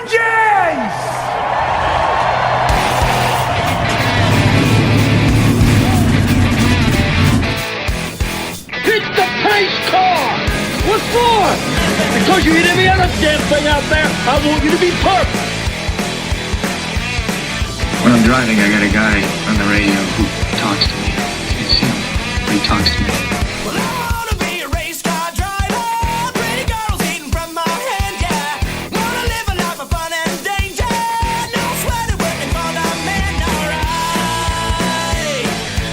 vengeance! Hit the pace car! What for? Because you hit every other damn thing out there. I want you to be perfect. When I'm driving, I got a guy on the radio who talks to me. It's him. He talks to me. Well, I wanna be a race car driver. Pretty girls eating from my hand, yeah. Wanna live a life of fun and danger. No sweater working for the man, alright.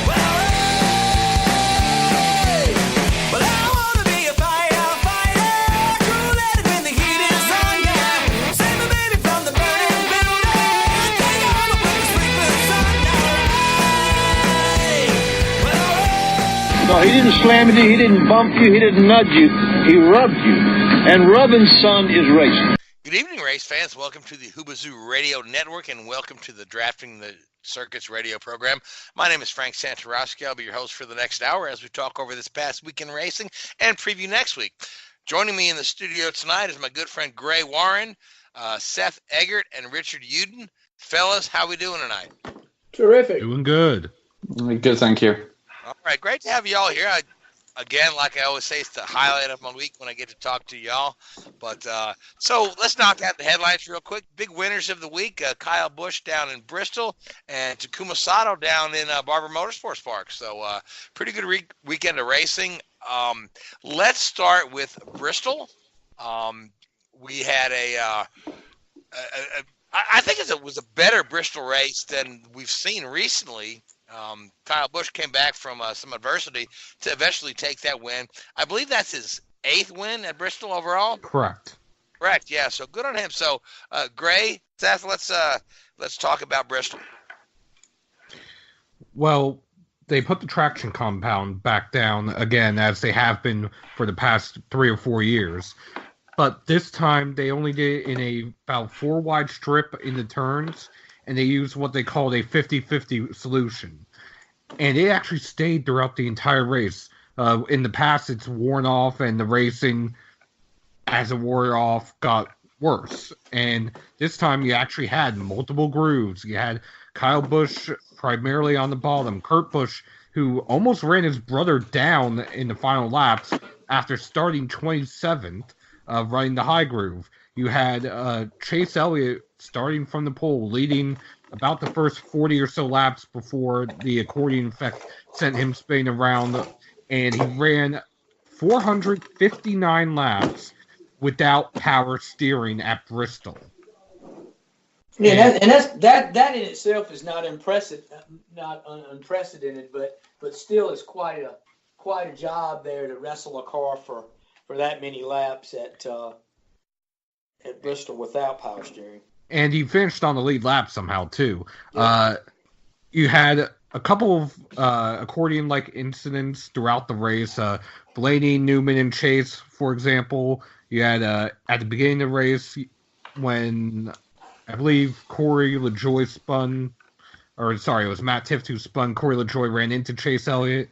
Well, hey. Well, I wanna be a firefighter. Cool-headed when the heat is on, yeah. Save my baby from the burning building. Take all the work sweepers on, alright. Well, No, he didn't slam you, he didn't bump you, he didn't nudge you. He rubbed you. And rubbing, son, is racing. Good evening, race fans. Welcome to the Hoobazoo Radio Network, and welcome to the Drafting the Circuits radio program. My name is Frank Santoroski. I'll be your host for the next hour as we talk over this past week in racing and preview next week. Joining me in the studio tonight is my good friend Gray Warren, Seth Eggert, and Richard Youden. Fellas, how we doing tonight? Terrific. Doing good. Good, thank you. All right, great to have you all here. Again, like I always say, it's the highlight of my week when I get to talk to y'all. But so let's knock out the headlines real quick. Big winners of the week: Kyle Busch down in Bristol and Takuma Sato down in Barber Motorsports Park. So pretty good weekend of racing. Let's start with Bristol. We had I think it was a better Bristol race than we've seen recently. Kyle Busch came back from some adversity to eventually take that win. I believe that's his 8th win at Bristol overall. Correct. Yeah. So good on him. So Gray, Seth, let's talk about Bristol. Well, they put the traction compound back down again, as they have been for the past 3 or 4 years. But this time they only did it in about 4 wide strip in the turns, and they used what they called a 50-50 solution. And it actually stayed throughout the entire race. In the past, it's worn off, and the racing, as it wore off, got worse. And this time, you actually had multiple grooves. You had Kyle Busch primarily on the bottom, Kurt Busch, who almost ran his brother down in the final laps after starting 27th, running the high groove. You had Chase Elliott starting from the pole, leading about the first 40 or so laps before the accordion effect sent him spinning around, and he ran 459 laps without power steering at Bristol. Yeah, that in itself is not impressive, not unprecedented, but still is quite a job there to wrestle a car for that many laps at Bristol without power steering. And he finished on the lead lap somehow, too. Yeah. You had a couple of accordion-like incidents throughout the race. Blaney, Newman, and Chase, for example. You had, at the beginning of the race, when I believe Corey LaJoie it was Matt Tifft who spun. Corey LaJoie ran into Chase Elliott.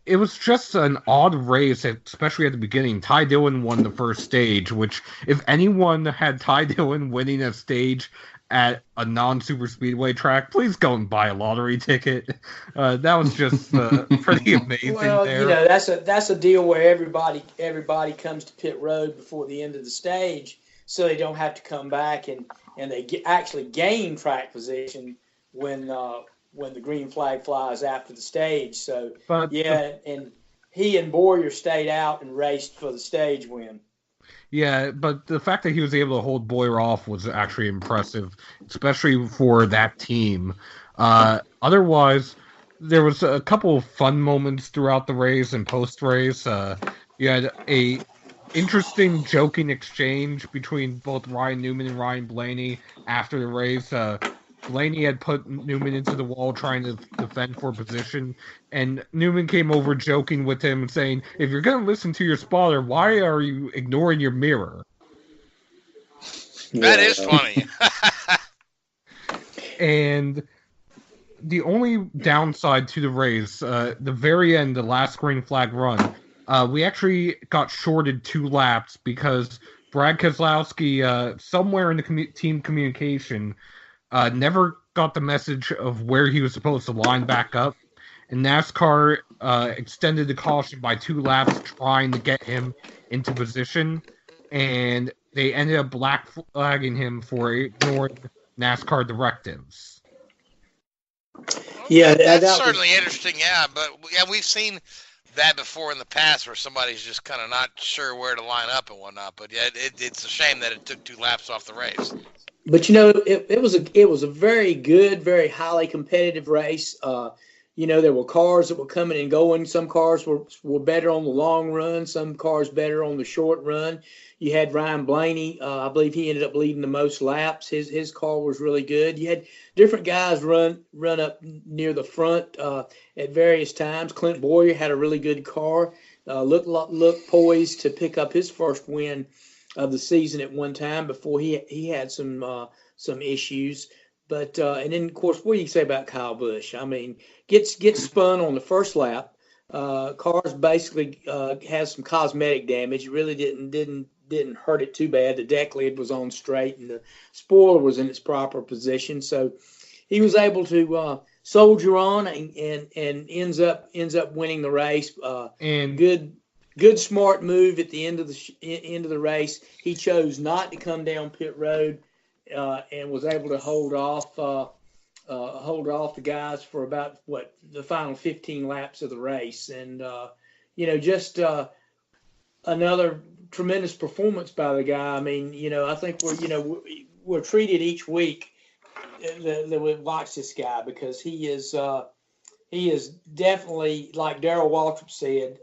It was just an odd race, especially at the beginning. Ty Dillon won the first stage, which, if anyone had Ty Dillon winning a stage at a non-super speedway track, please go and buy a lottery ticket. That was just pretty amazing. Well, there. You know, that's a deal where everybody comes to pit road before the end of the stage, so they don't have to come back and they actually gain track position when the green flag flies after the stage. So, and he and Boyer stayed out and raced for the stage win. Yeah, but the fact that he was able to hold Boyer off was actually impressive, especially for that team. Otherwise, there was a couple of fun moments throughout the race and post-race. You had a interesting joking exchange between both Ryan Newman and Ryan Blaney after the race. Blaney had put Newman into the wall trying to defend for position, and Newman came over joking with him and saying, if you're going to listen to your spotter, why are you ignoring your mirror? That is funny. And the only downside to the race, the very end, the last green flag run, we actually got shorted 2 laps because Brad Keselowski, somewhere in the team communication, never got the message of where he was supposed to line back up. And NASCAR extended the caution by 2 laps trying to get him into position. And they ended up black flagging him for ignoring NASCAR directives. Yeah, That's certainly interesting, yeah. But yeah, we've seen that before in the past where somebody's just kind of not sure where to line up and whatnot. But yeah, it's a shame that it took 2 laps off the race. But it was a very good, very highly competitive race. There were cars that were coming and going. Some cars were better on the long run. Some cars better on the short run. You had Ryan Blaney. I believe he ended up leading the most laps. His car was really good. You had different guys run up near the front at various times. Clint Boyer had a really good car. Looked poised to pick up his first win of the season at one time before he had some issues. But and then of course, what do you say about Kyle Busch? I mean, gets spun on the first lap. Cars basically has some cosmetic damage. It really didn't hurt it too bad. The deck lid was on straight and the spoiler was in its proper position. So he was able to soldier on and ends up winning the race. And good smart move at the end of the race. He chose not to come down pit road and was able to hold off the guys for about the final 15 laps of the race. And just another tremendous performance by the guy. I mean, I think we're treated each week that we watch this guy because he is definitely, like Darrel Waltrip said,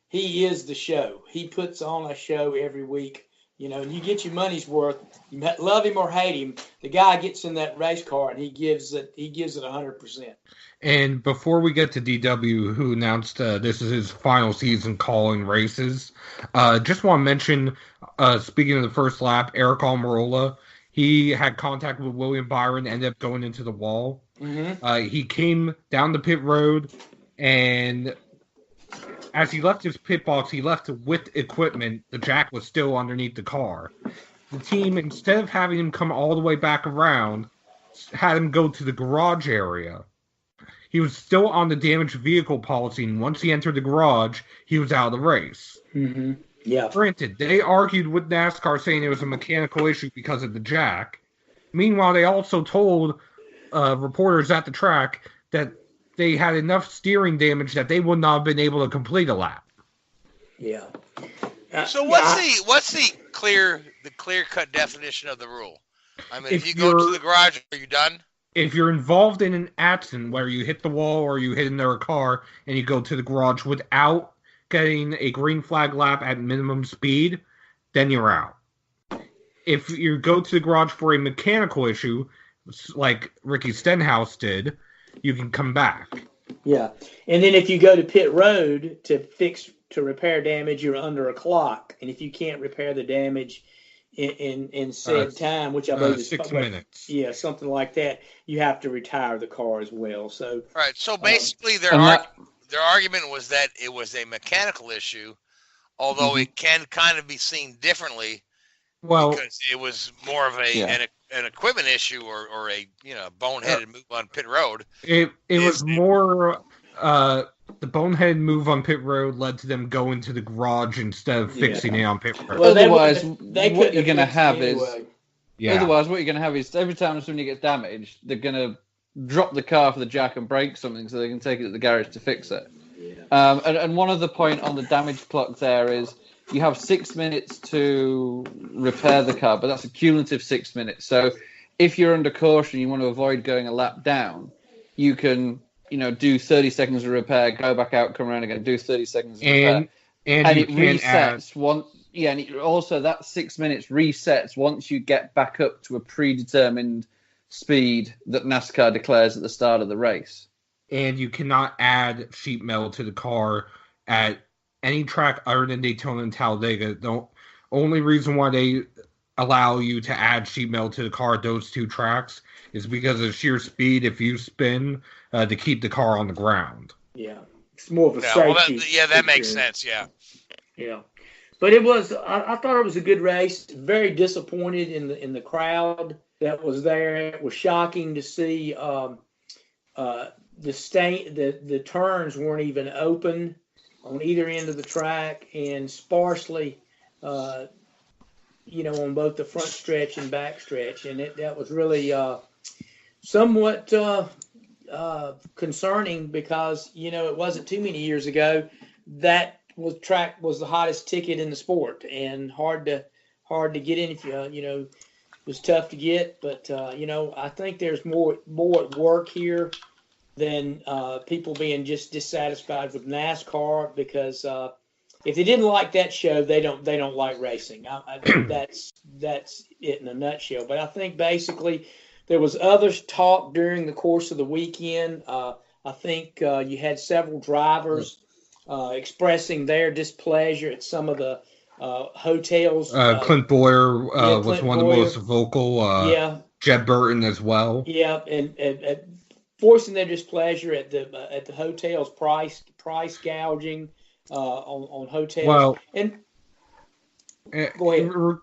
he is the show. He puts on a show every week, and you get your money's worth. You love him or hate him, the guy gets in that race car and he gives it 100%. And before we get to DW, who announced this is his final season calling races, just want to mention, speaking of the first lap, Eric Almirola, he had contact with William Byron, ended up going into the wall. Mm-hmm. He came down the pit road, and as he left his pit box, he left with equipment. The jack was still underneath the car. The team, instead of having him come all the way back around, had him go to the garage area. He was still on the damaged vehicle policy, and once he entered the garage, he was out of the race. Mm-hmm. Yeah. Granted, they argued with NASCAR saying it was a mechanical issue because of the jack. Meanwhile, they also told reporters at the track that they had enough steering damage that they would not have been able to complete a lap. Yeah. So what's the clear cut definition of the rule? I mean, if you go to the garage, are you done? If you're involved in an accident where you hit the wall or you hit another car and you go to the garage without getting a green flag lap at minimum speed, then you're out. If you go to the garage for a mechanical issue, like Ricky Stenhouse did, you can come back. Yeah. And then if you go to pit road to repair damage, you're under a clock. And if you can't repair the damage in said time, which I believe is 6 minutes. Yeah, something like that, you have to retire the car as well. So right. So basically, their argument was that it was a mechanical issue, although mm-hmm. it can kind of be seen differently. Well, because it was more of an equipment issue or a boneheaded move on pit road. It was more the boneheaded move on pit road led to them going to the garage instead of fixing it on pit road. Well, otherwise, what you're going to have is every time somebody gets damaged, they're going to drop the car for the jack and break something so they can take it to the garage to fix it. Yeah. And one other point on the damage clock there is you have 6 minutes to repair the car, but that's a cumulative 6 minutes. So if you're under caution, you want to avoid going a lap down, you can do 30 seconds of repair, go back out, come around again, do 30 seconds of repair. And it resets and also that 6 minutes resets once you get back up to a predetermined speed that NASCAR declares at the start of the race. And you cannot add sheet metal to the car at any track other than Daytona and Talladega. The only reason why they allow you to add sheet metal to the car at those two tracks is because of sheer speed if you spin to keep the car on the ground. Yeah. It's more of a safety. That makes sense, yeah. Yeah. But it was. I thought it was a good race. Very disappointed in the crowd that was there. It was shocking to see the turns weren't even open on either end of the track, and sparsely, on both the front stretch and back stretch, and that was really somewhat concerning because it wasn't too many years ago that track was the hottest ticket in the sport and hard to get in if it was tough to get, but I think there's more at work here than people being just dissatisfied with NASCAR because if they didn't like that show, they don't like racing. I think that's it in a nutshell. But I think basically there was other talk during the course of the weekend. I think you had several drivers expressing their displeasure at some of the hotels. Clint Boyer was Clint one of the Boyer. most vocal. Jeb Burton as well. Yeah, and forcing their displeasure at the hotel's price gouging on hotels. Well, and go ahead.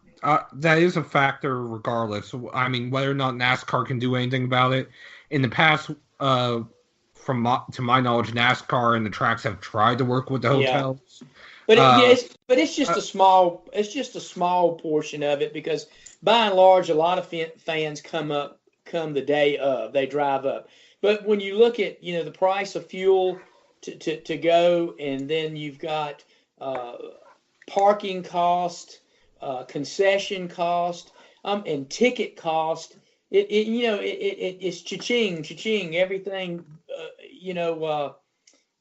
That is a factor regardless. I mean, whether or not NASCAR can do anything about it. In the past, to my knowledge, NASCAR and the tracks have tried to work with the hotels. Yeah. But it's just a small portion of it because by and large, a lot of fans come the day of. They drive up. But when you look at the price of fuel to go, and then you've got parking cost, concession cost, and ticket cost, it's cha-ching. Everything,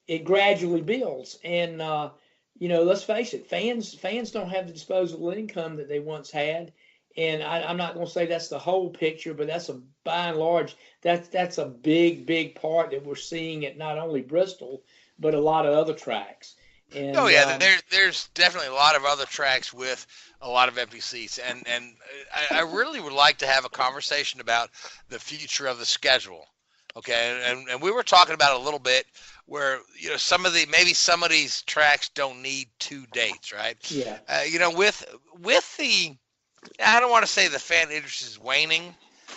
it gradually builds, and let's face it, fans don't have the disposable income that they once had. And I'm not going to say that's the whole picture, but that's by and large, that's a big part that we're seeing at not only Bristol, but a lot of other tracks. And, there's definitely a lot of other tracks with a lot of empty seats, and I really would like to have a conversation about the future of the schedule. Okay, and we were talking about it a little bit where some of these tracks don't need 2 dates, right? Yeah. With the I don't want to say the fan interest is waning,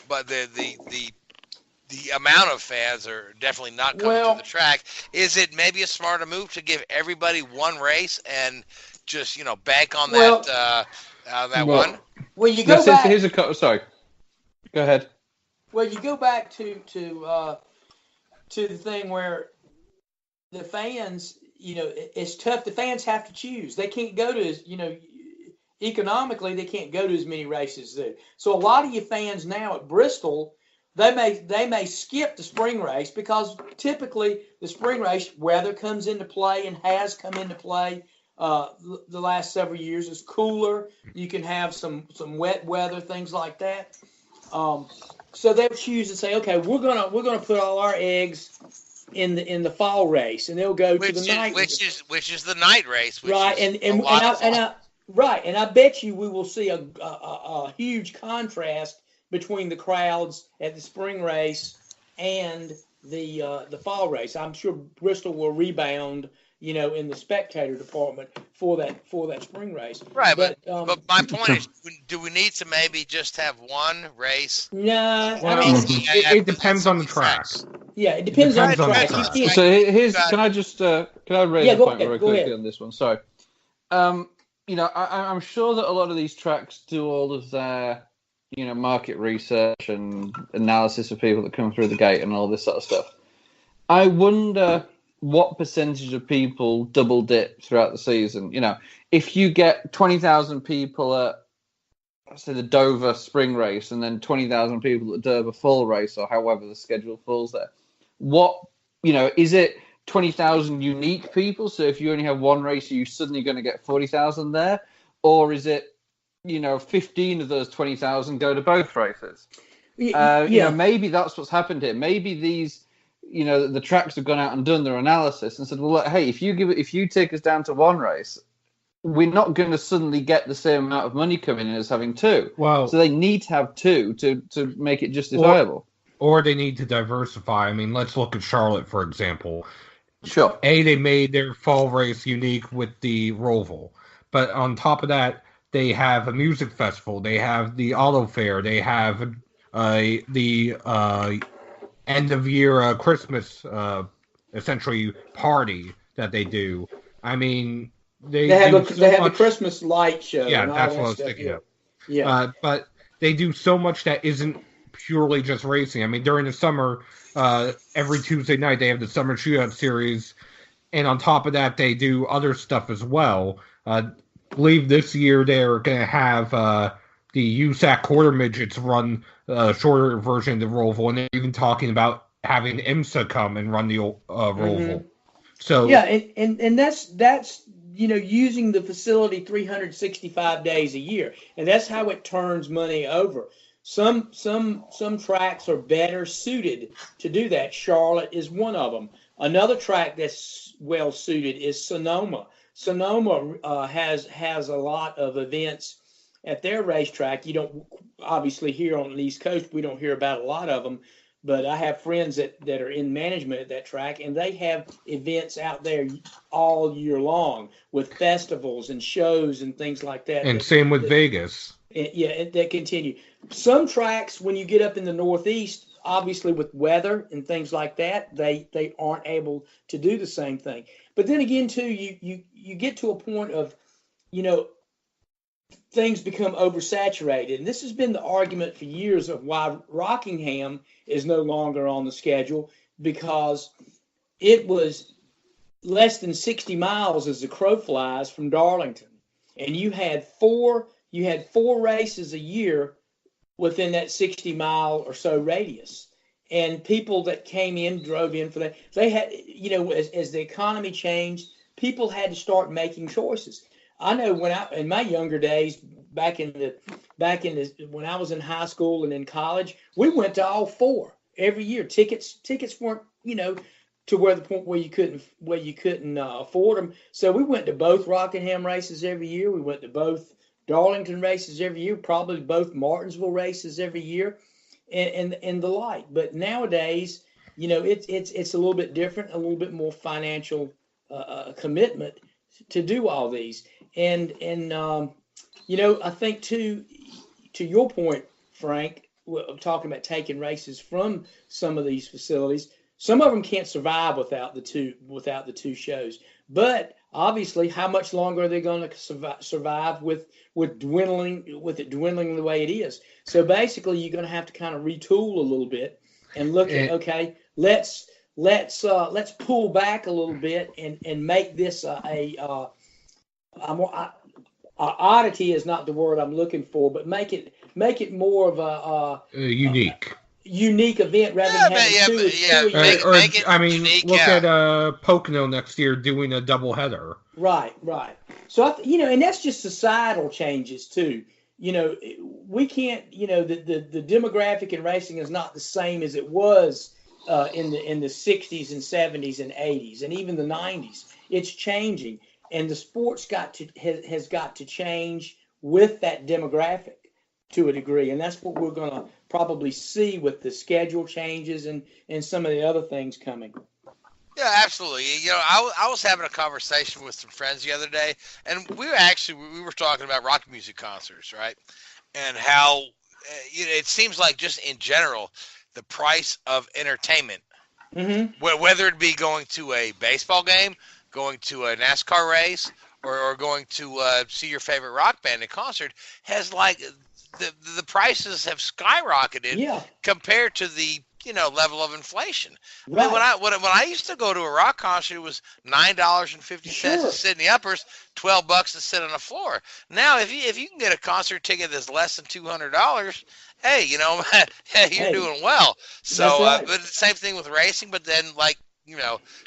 but the amount of fans are definitely not coming to the track. Is it maybe a smarter move to give everybody one race and just bank on that one? Well, you go back. Here's a sorry. Go ahead. Well, you go back to the thing where the fans, it's tough. The fans have to choose. They can't go to economically, they can't go to as many races as so a lot of you fans now at Bristol, they may skip the spring race because typically the spring race weather comes into play and has come into play the last several years. It's cooler. You can have some wet weather, things like that. So they'll choose to say, okay, we're gonna put all our eggs in the fall race, and they'll go to the night, which is the night race, right? And I bet you we will see a huge contrast between the crowds at the spring race and the fall race. I'm sure Bristol will rebound, in the spectator department for that spring race. Right, but my point is, do we need to maybe just have one race? No, it depends on the track. Yeah, it depends on the track. So can I raise a point very quickly on this one? Sorry. I'm sure that a lot of these tracks do all of their, market research and analysis of people that come through the gate and all this sort of stuff. I wonder what percentage of people double dip throughout the season. If you get 20,000 people at, let's say, the Dover spring race and then 20,000 people at Dover fall race or however the schedule falls there, is it 20,000 unique people? So if you only have one race, are you suddenly going to get 40,000 there? Or is it, 15 of those 20,000 go to both races? Maybe that's what's happened here. Maybe these, the tracks have gone out and done their analysis and said, well, look, hey, if you take us down to one race, we're not going to suddenly get the same amount of money coming in as having two. Well, so they need to have two to make it justifiable. Or they need to diversify. I mean, let's look at Charlotte, for example. Sure. They made their fall race unique with the Roval. But on top of that, they have a music festival. They have the auto fair. They have the end of year Christmas essentially party that they do. I mean, they have do the Christmas light show. Yeah, and all that's that what I was stuff. thinking of. Yeah. But they do so much that isn't purely just racing. I mean, during the summer, every Tuesday night they have the Summer Shootout Series, and on top of that, they do other stuff as well. I believe this year they're going to have the USAC quarter midgets run a shorter version of the Roval, and they're even talking about having IMSA come and run the Roval. So yeah, and that's using the facility 365 days a year, and that's how it turns money over. Some tracks are better suited to do that. Charlotte is one of them. Another track that's well suited is Sonoma. Sonoma has a lot of events at their racetrack. You don't obviously here on the East Coast, we don't hear about a lot of them, but I have friends that are in management at that track, and they have events out there all year long with festivals and shows and things like that. And same with Vegas. Yeah, that continue. Some tracks, when you get up in the Northeast, obviously with weather and things like that, they aren't able to do the same thing. But then again, too, you get to a point of, things become oversaturated. And this has been the argument for years of why Rockingham is no longer on the schedule, because it was less than 60 miles as the crow flies from Darlington. And you had four races a year within that 60-mile or so radius. And people that came in, drove in for that, they had, as the economy changed, people had to start making choices. I know in my younger days, back in when I was in high school and in college, we went to all four every year. Tickets weren't, to where the point where you couldn't afford them. So we went to both Rockingham races every year. We went to both Darlington races every year, probably both Martinsville races every year, and the like. But nowadays, it's a little bit different, a little bit more financial commitment to do all these. And I think to your point, Frank, talking about taking races from some of these facilities, some of them can't survive without the two shows. But obviously, how much longer are they going to survive with it dwindling the way it is? So basically, you're going to have to kind of retool a little bit and look at, okay, let's pull back a little bit and make this oddity is not the word I'm looking for, but make it more of a unique event rather than having two. I mean, unique, look at Pocono next year doing a doubleheader. Right. So and that's just societal changes too. We can't. The demographic in racing is not the same as it was in the 60s and 70s and 80s and even the 90s. It's changing, and the sport's has got to change with that demographic to a degree, and that's what we're going to probably see with the schedule changes and some of the other things coming. Yeah, absolutely. I was having a conversation with some friends the other day, and we were talking about rock music concerts, right? And how it seems like just in general, the price of entertainment, whether it be going to a baseball game, going to a NASCAR race, or going to see your favorite rock band in concert, has the prices have skyrocketed compared to the level of inflation. Right. I mean, when I used to go to a rock concert, it was $9.50 to sit in the uppers, $12 to sit on the floor. Now, if you can get a concert ticket that's less than $200, hey, you're doing well. So, right. But the same thing with racing. But then,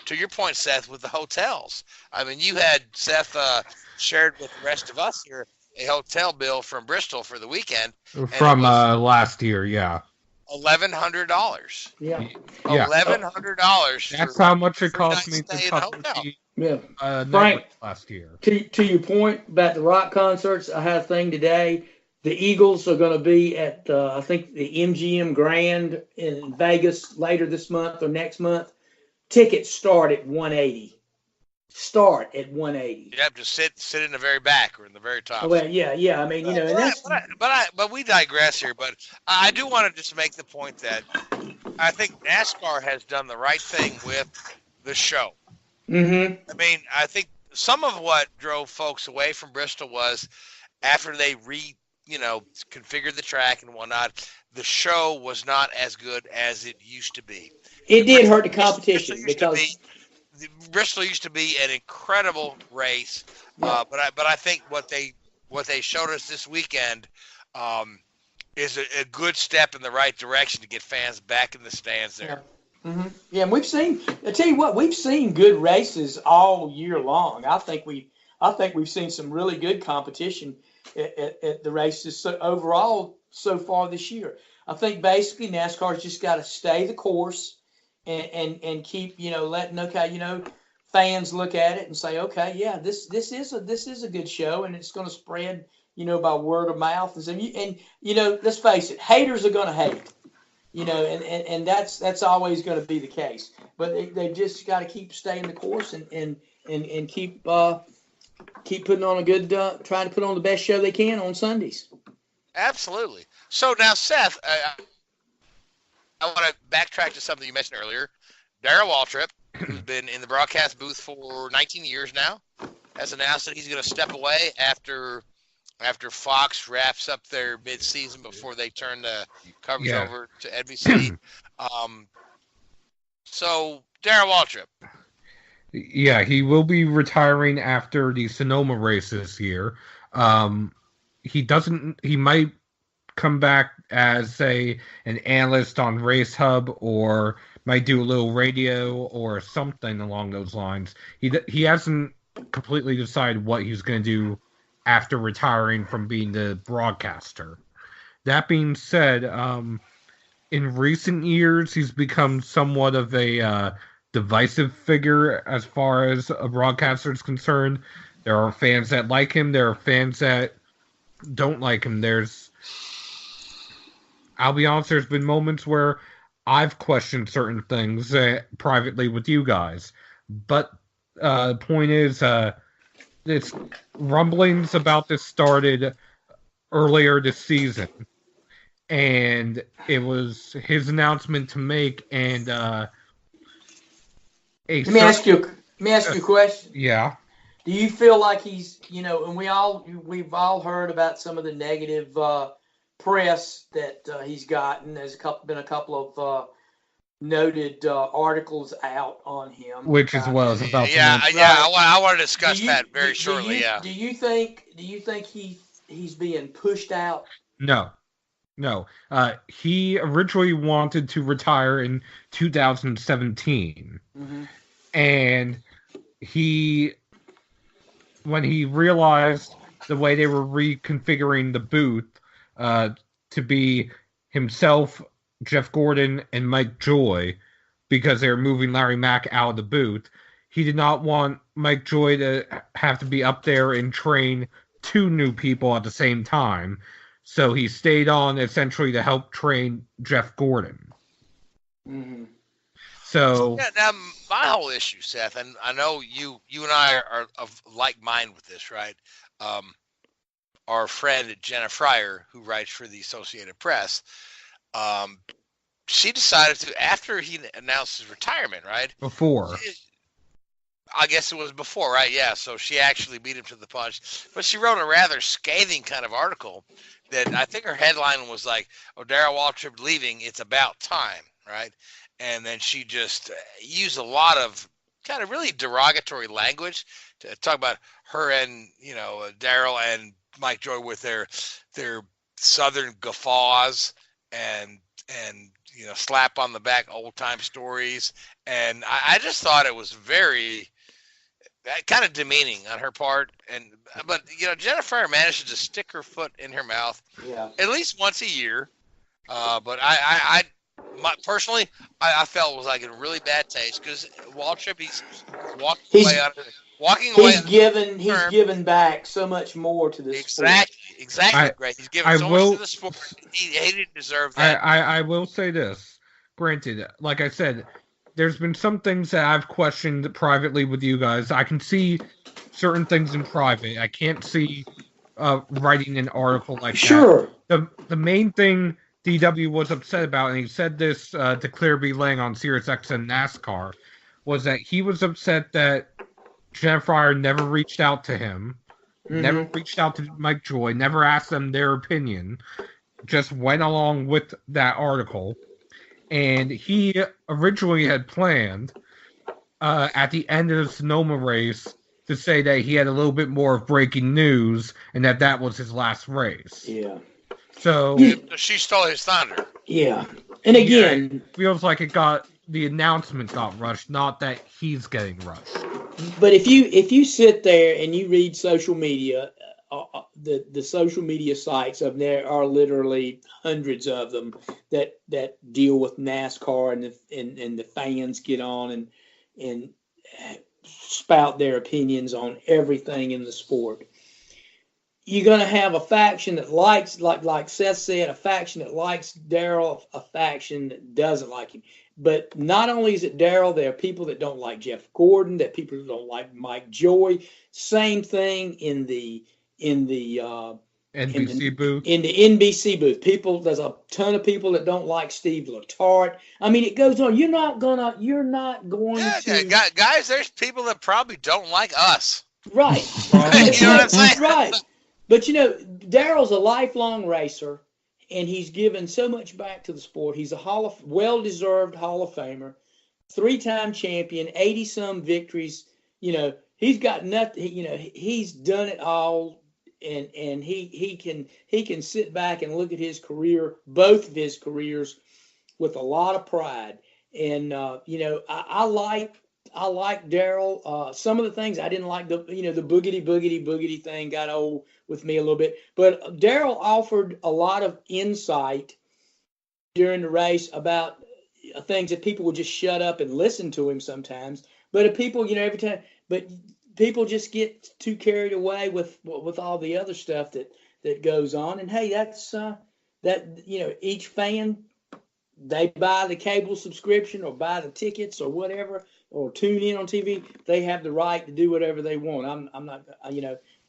to your point, Seth, with the hotels. I mean, you had Seth shared with the rest of us here a hotel bill from Bristol for the weekend. From last year, yeah. $1,100. Yeah. $1,100. That's how much it cost me to cover Frank, last year. To your point about the rock concerts, I had a thing today. The Eagles are going to be at I think the MGM Grand in Vegas later this month or next month. Tickets start at $180 start at 180. Yep, just sit in the very back or in the very top. Well, yeah. I mean, and that's But we digress here. But I do want to just make the point that I think NASCAR has done the right thing with the show. Mm-hmm. I mean, I think some of what drove folks away from Bristol was after they configured the track and whatnot, the show was not as good as it used to be. It did hurt the competition Bristol used to be an incredible race, but I think what they showed us this weekend is a good step in the right direction to get fans back in the stands there. Yeah. Mm-hmm. Yeah, and I tell you what, we've seen good races all year long. I think we've seen some really good competition at the races overall so far this year. I think basically NASCAR's just got to stay the course. And keep letting fans look at it and say, okay, yeah, this is a good show, and it's going to spread by word of mouth and let's face it, haters are going to hate, and that's always going to be the case. But they've just got to keep staying the course and keep putting on a good trying to put on the best show they can on Sundays. Absolutely. So now, Seth. I want to backtrack to something you mentioned earlier. Darrel Waltrip, who's been in the broadcast booth for 19 years now, has announced that he's going to step away after Fox wraps up their mid-season before they turn the coverage over to NBC. So, Darrel Waltrip. Yeah, he will be retiring after the Sonoma race this year. He might come back as, say, an analyst on Race Hub, or might do a little radio or something along those lines. He hasn't completely decided what he's going to do after retiring from being the broadcaster. That being said, in recent years, he's become somewhat of a divisive figure as far as a broadcaster is concerned. There are fans that like him. There are fans that don't like him. I'll be honest, there's been moments where I've questioned certain things privately with you guys. But the point is, it's rumblings about this started earlier this season. And it was his announcement to make, and let me ask you a question. Yeah. Do you feel like he's, and we've all heard about some of the negative press that he's gotten. There's been a couple of noted articles out on him, which as well as about I want to discuss that very shortly. Do you think he's being pushed out? No. He originally wanted to retire in 2017, and when he realized the way they were reconfiguring the booth to be himself, Jeff Gordon, and Mike Joy, because they were moving Larry Mack out of the booth, he did not want Mike Joy to have to be up there and train two new people at the same time. So he stayed on essentially to help train Jeff Gordon. Mm-hmm. So now my whole issue, Seth, and I know you and I are of like mind with this, right? Our friend Jenna Fryer, who writes for the Associated Press, she decided to, after he announced his retirement, right? Before. I guess it was before, right? Yeah, so she actually beat him to the punch. But she wrote a rather scathing kind of article that I think her headline was like, Darrel Waltrip leaving, it's about time, right? And then she just used a lot of kind of really derogatory language to talk about her and, Darrel and Mike Joy with their Southern guffaws and slap on the back old time stories. And I just thought it was very kind of demeaning on her part. But Jennifer manages to stick her foot in her mouth at least once a year. But I personally felt it was like in really bad taste because Waltrip, he's given back so much more to this sport. Exactly, great. He's given so much to the sport. He didn't deserve that. I will say this. Granted, like I said, there's been some things that I've questioned privately with you guys. I can see certain things in private. I can't see writing an article like Sure. that. The main thing DW was upset about, and he said this to Claire B. Lang on SiriusXM NASCAR, was that he was upset that Jeff Fryer never reached out to him, never reached out to Mike Joy, never asked them their opinion, just went along with that article. And he originally had planned at the end of the Sonoma race to say that he had a little bit more of breaking news and that was his last race. Yeah. So she stole his thunder. Yeah. And again, it feels like the announcement got rushed, not that he's getting rushed. but if you sit there and you read social media, the social media sites of there are literally hundreds of them that deal with NASCAR, and the fans get on and spout their opinions on everything in the sport. You're going to have a faction that likes, like Seth said, a faction that likes Darrell, a faction that doesn't like him. But not only is it Darrell, there are people that don't like Jeff Gordon, that people that don't like Mike Joy. Same thing in the NBC booth. In the NBC booth, there's a ton of people that don't like Steve Letarte. I mean, it goes on. You're not going to. Guys, there's people that probably don't like us. Right. You know what I'm saying? Right. But Darrell's a lifelong racer, and he's given so much back to the sport. He's a well-deserved Hall of Famer, 3-time champion, 80-some victories. He's got nothing. He's done it all, and he can sit back and look at his career, both of his careers, with a lot of pride. And I like Darrell. Some of the things I didn't like, the boogity thing got old with me a little bit. But Darrell offered a lot of insight during the race about things that people would just shut up and listen to him sometimes. But if people, every time, but people just get too carried away with all the other stuff that goes on. And hey, that's each fan, they buy the cable subscription or buy the tickets or whatever, or tune in on TV. They have the right to do whatever they want. I'm not,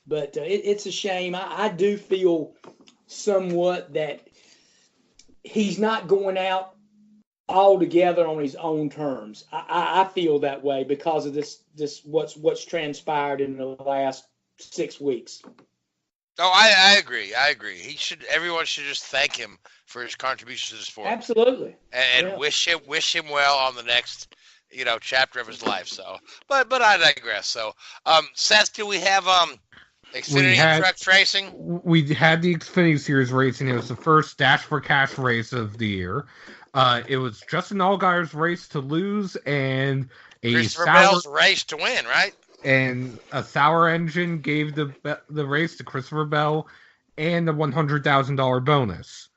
but it's a shame. I do feel somewhat that he's not going out altogether on his own terms. I feel that way because of this what's transpired in the last 6 weeks. Oh, I agree. Everyone should just thank him for his contributions to the sport. Absolutely. And wish him well on the next chapter of his life. So, but I digress. So, Seth, do we have Xfinity Truck Racing? We had the Xfinity Series racing. It was the first Dash for Cash race of the year. It was Justin Allgaier's race to lose and Christopher Bell's race to win, right? And a Sauer engine gave the race to Christopher Bell and a $100,000 bonus.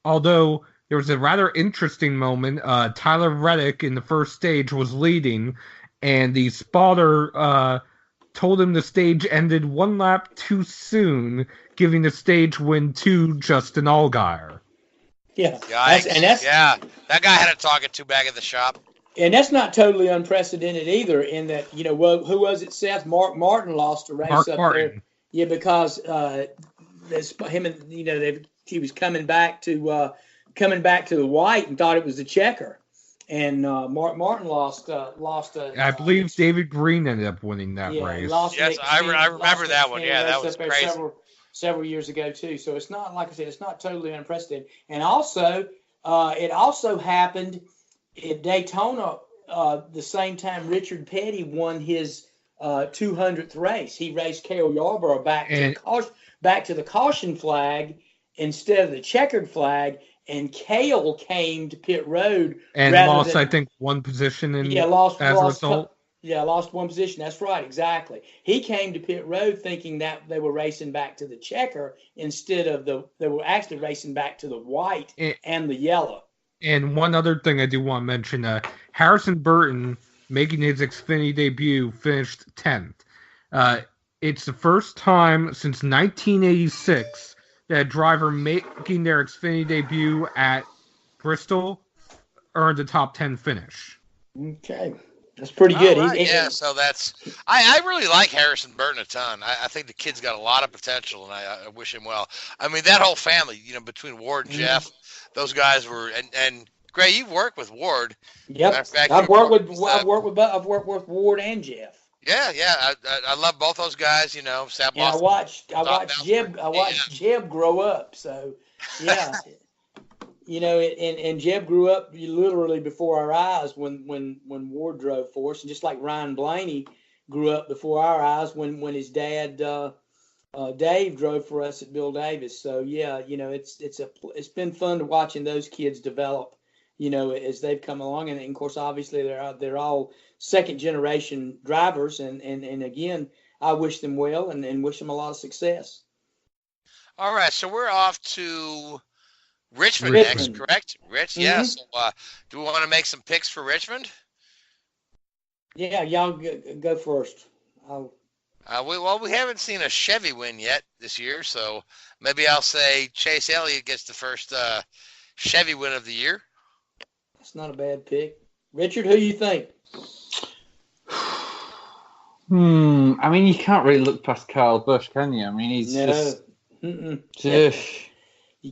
Although there was a rather interesting moment. Tyler Reddick in the first stage was leading, and the spotter told him the stage ended 1 lap too soon, giving the stage win to Justin Allgaier. Yeah, that guy had a talking to back at the shop. And that's not totally unprecedented either. In that, who was it? Seth Martin lost a race there. Yeah, because him and he was coming back to the white and thought it was the checker, and Martin lost. I believe David Green ended up winning that race. Yes, I remember that one. Yeah, that was crazy. Several years ago too. So it's not, like I said, it's not totally unprecedented. And also, it also happened at Daytona the same time Richard Petty won his 200th race. He raced Cale Yarborough back to the caution flag instead of the checkered flag, and Cale came to pit road and lost, I think, one position as a result. Lost one position. That's right, exactly. He came to pit road thinking that they were racing back to the checker instead of they were actually racing back to the white and the yellow. And one other thing I do want to mention, Harrison Burton, making his Xfinity debut, finished 10th. It's the first time since 1986 that a driver making their Xfinity debut at Bristol earned a top 10 finish. Okay. That's pretty good. All right, yeah, so that's I really like Harrison Burton a ton. I think the kid's got a lot of potential, and I wish him well. I mean, that whole family, between Ward and Jeff, those guys were and Gray, you've worked with Ward. Yep. Matter of fact, I've worked with Ward and Jeff. Yeah. I love both those guys. Sam And I watched Yeah. Jeb grow up. So yeah. And Jeb grew up literally before our eyes when Ward drove for us, and just like Ryan Blaney grew up before our eyes when his dad Dave drove for us at Bill Davis. So yeah, it's been fun to watching those kids develop, as they've come along, and of course obviously they're all second generation drivers, and again I wish them well and wish them a lot of success. All right, so we're off to Richmond next, correct? Rich, yeah. So, do we want to make some picks for Richmond? Yeah, y'all go first. We haven't seen a Chevy win yet this year, so maybe I'll say Chase Elliott gets the first Chevy win of the year. That's not a bad pick. Richard, who you think? I mean, you can't really look past Kyle Busch, can you? I mean, he's just... You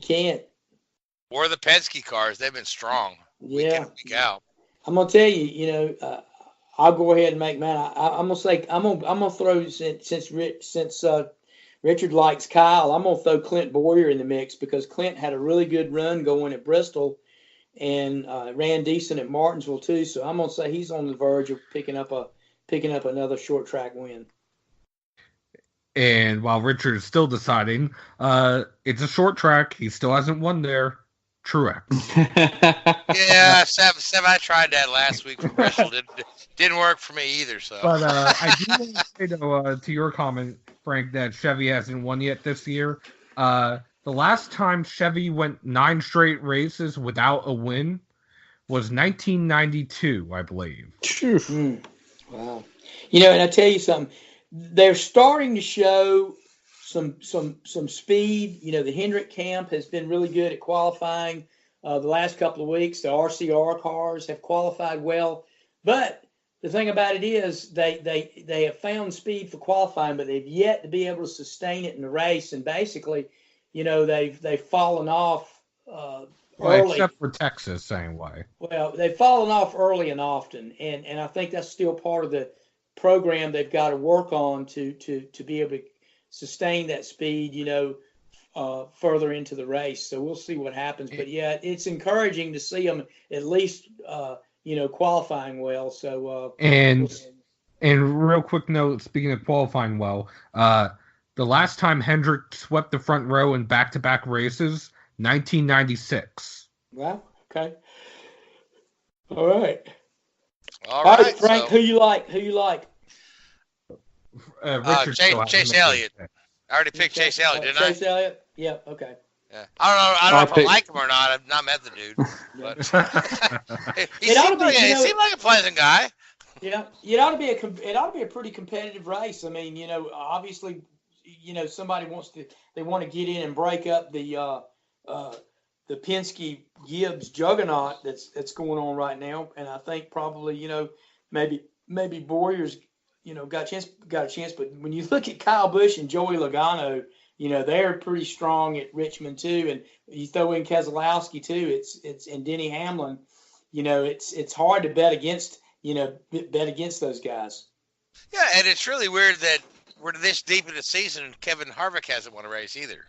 can't. Or the Penske cars, they've been strong week in, week out. I'm gonna tell you, I'll go ahead and make mine. I'm gonna say I'm gonna throw since Richard likes Kyle, I'm gonna throw Clint Boyer in the mix because Clint had a really good run going at Bristol and ran decent at Martinsville too. So I'm gonna say he's on the verge of picking up another short track win. And while Richard is still deciding, it's a short track. He still hasn't won there. Truex. Yeah, Seth, I tried that last week for Bristol. Didn't work for me either. So, but I do want to say to your comment, Frank, that Chevy hasn't won yet this year. The last time Chevy went 9 straight races without a win was 1992, I believe. Wow. And I tell you something. They're starting to show some speed. The Hendrick camp has been really good at qualifying the last couple of weeks. The RCR cars have qualified well, but the thing about it is they have found speed for qualifying, but they've yet to be able to sustain it in the race. And basically, they've fallen off early. Except for Texas, same way. Well, they've fallen off early and often, and I think that's still part of the program they've got to work on to be able to sustain that speed, further into the race. So we'll see what happens. But yeah, it's encouraging to see them at least, qualifying well. So and real quick note, speaking of qualifying well, the last time Hendrick swept the front row in back-to-back races, 1996. Wow. Okay. All right. All right, Frank. so, who you like? Chase Elliott. I already picked Chase Elliott, didn't I? Chase Elliott. Yeah. Okay. Yeah. I don't know if I like him or not. I've not met the dude, but he seemed like a pleasant guy. It ought to be a pretty competitive race. I mean, obviously, somebody they want to get in and break up the Penske Gibbs juggernaut that's going on right now, and I think probably maybe Boyer's got a chance, but when you look at Kyle Busch and Joey Logano, they're pretty strong at Richmond too, and you throw in Keselowski too. It's and Denny Hamlin. It's hard to bet against those guys. Yeah, and it's really weird that we're this deep in the season and Kevin Harvick hasn't won a race either.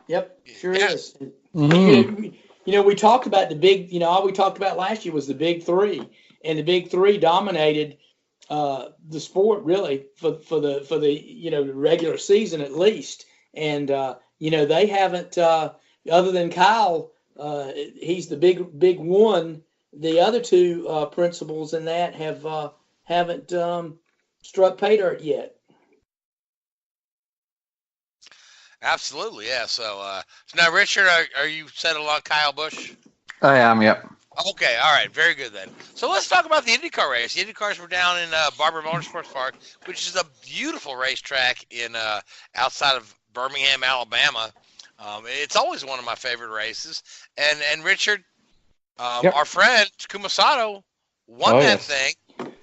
Yep, sure is. Mm-hmm. We talked about the big. All we talked about last year was the big three, and the big three dominated the sport really for the regular season at least. And they haven't other than Kyle, he's the big one. The other two principals in that haven't struck pay dirt yet. Absolutely, yeah. So now, Richard, are you settled on Kyle Busch? I am, yep. Okay, all right, very good then. So let's talk about the Indycar race. The Indycars were down in Barber Motorsports Park, which is a beautiful racetrack in outside of Birmingham, Alabama. It's always one of my favorite races. And Richard, Our friend Takuma Sato won that thing.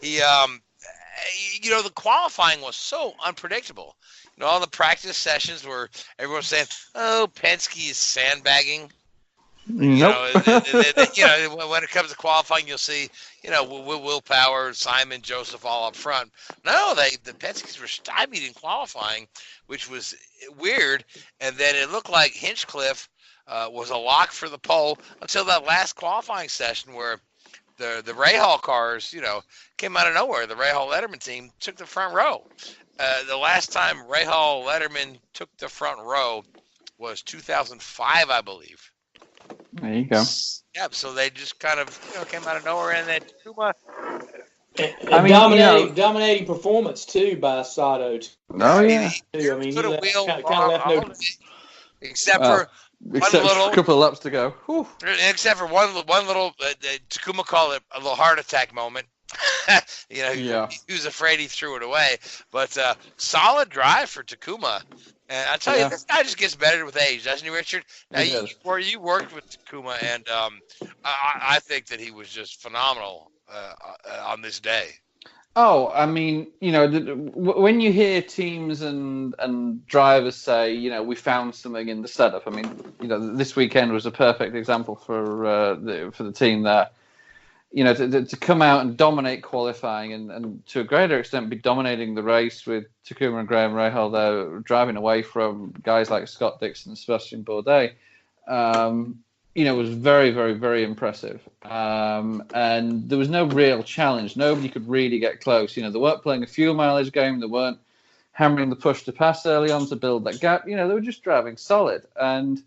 He, the qualifying was so unpredictable. All the practice sessions where everyone's saying, "Oh, Penske is sandbagging." Nope. When it comes to qualifying, you'll see, Will Power, Simon, Joseph all up front. No, the Penske's were stymied in qualifying, which was weird. And then it looked like Hinchcliffe was a lock for the pole until that last qualifying session where the Rahal cars, came out of nowhere. The Rahal Letterman team took the front row. The last time Rahal Letterman took the front row was 2005, I believe. There you go. Yeah, so they just kind of came out of nowhere, and then Takuma. Dominating performance too by Sato. Oh yeah. He put a wheel on, except a couple of laps to go. Whew. Except for one little Takuma called it a little heart attack moment. He was afraid he threw it away, but solid drive for Takuma. And I tell you, this guy just gets better with age, doesn't he, Richard? Now you worked with Takuma, and I think that he was just phenomenal on this day. Oh, I mean, when you hear teams and drivers say, we found something in the setup. I mean, this weekend was a perfect example for the team there. To come out and dominate qualifying and to a greater extent be dominating the race with Takuma and Graham Rahal there driving away from guys like Scott Dixon and Sebastian Bourdais, was very, very, very impressive. And there was no real challenge. Nobody could really get close. They weren't playing a fuel mileage game. They weren't hammering the push to pass early on to build that gap. They were just driving solid. And,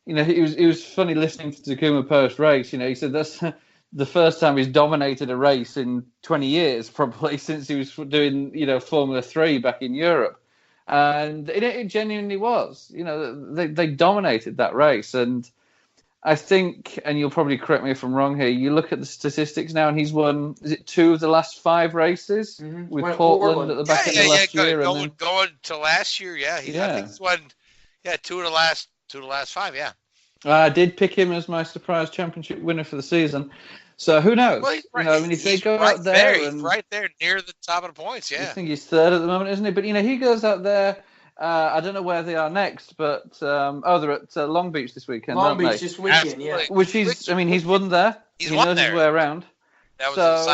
it was funny listening to Takuma post-race. He said that's the first time he's dominated a race in 20 years, probably since he was doing, Formula 3 back in Europe. And it genuinely was. They dominated that race. And I think, and you'll probably correct me if I'm wrong here, you look at the statistics now, and he's won, is it 2 of the last 5 races with Portland at the back end of last year? Going to last year, I think he's won, 2 of the last 5, yeah. I did pick him as my surprise championship winner for the season. So who knows? Well, if they go out there, he's right there near the top of the points. Yeah, I think he's 3rd at the moment, isn't he? But he goes out there. I don't know where they are next, but they're at Long Beach this weekend. Long Beach this weekend, Absolutely. Which he's won there. He knows there. his way around. That was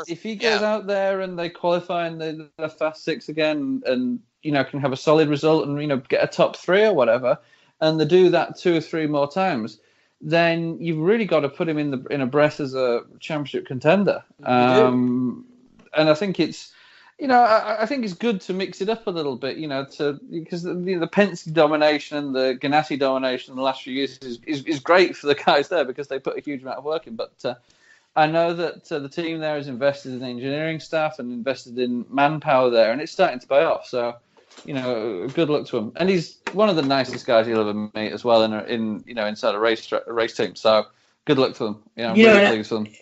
if he goes out there and they qualify and they're fast 6 again, and can have a solid result and get a top 3 or whatever, and they do that 2 or 3 more times, then you've really got to put him in a breath as a championship contender. And I think it's, I think it's good to mix it up a little bit, because the Penske domination and the Ganassi domination in the last few years is great for the guys there because they put a huge amount of work in. But I know that the team there is invested in engineering staff and invested in manpower there, and it's starting to pay off. So, good luck to him. And he's one of the nicest guys you'll ever meet as well inside a race team. So good luck to him. I'm really pleased with him.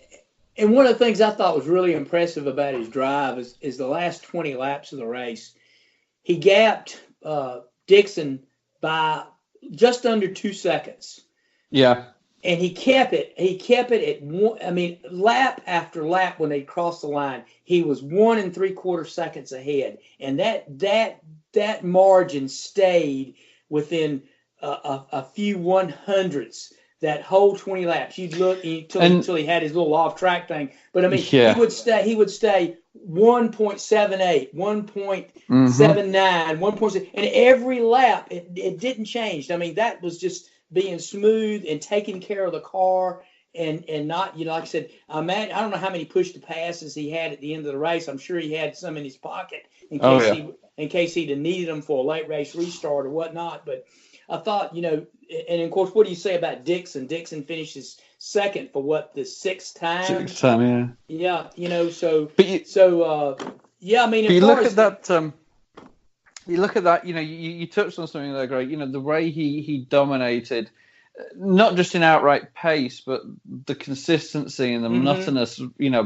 And one of the things I thought was really impressive about his drive is the last 20 laps of the race. He gapped Dixon by just under 2 seconds. Yeah. And he kept it at one. I mean, lap after lap when they crossed the line, he was 1 3/4 seconds ahead, and that margin stayed within a few 100ths. That whole 20 laps, you'd look until he had his little off-track thing. But I mean, he would stay 1.78, 1.79, 1.6, and every lap it didn't change. I mean, that was just being smooth and taking care of the car and not, like I said, I don't know how many push to passes he had at the end of the race. I'm sure he had some in his pocket in case he'd have needed them for a late race restart or whatnot. But I thought, and of course, what do you say about Dixon? Dixon finishes 2nd for the 6th time? 6th time, yeah. Yeah, so. But I mean, you look at that. You look at that. You touched on something there, Greg. The way he dominated, not just in outright pace, but the consistency and the monotonous,